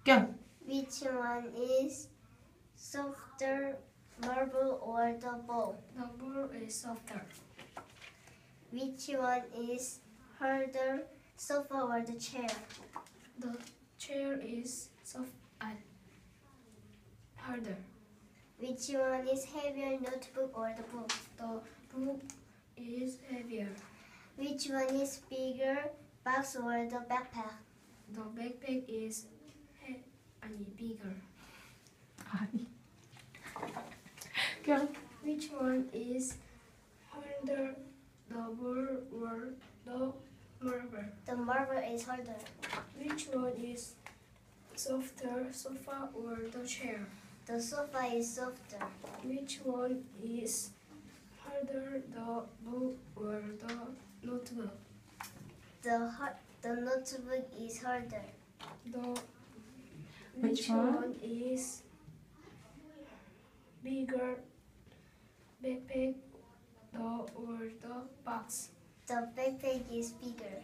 go. Which one is softer, marble or the ball? The ball is softer. Which one is harder, sofa or the chair? The chair is soft and harder. Which one is heavier, notebook or the book? The book is heavier. Which one is bigger, box or the backpack? The backpack is bigger. 아니. go. Which one is harder, the ball or the marble? The marble is harder. Which one is softer, sofa or the chair? The sofa is softer. Which one is harder, the book or the notebook? The notebook is harder. Which one is bigger, backpack or the box? The backpack is bigger.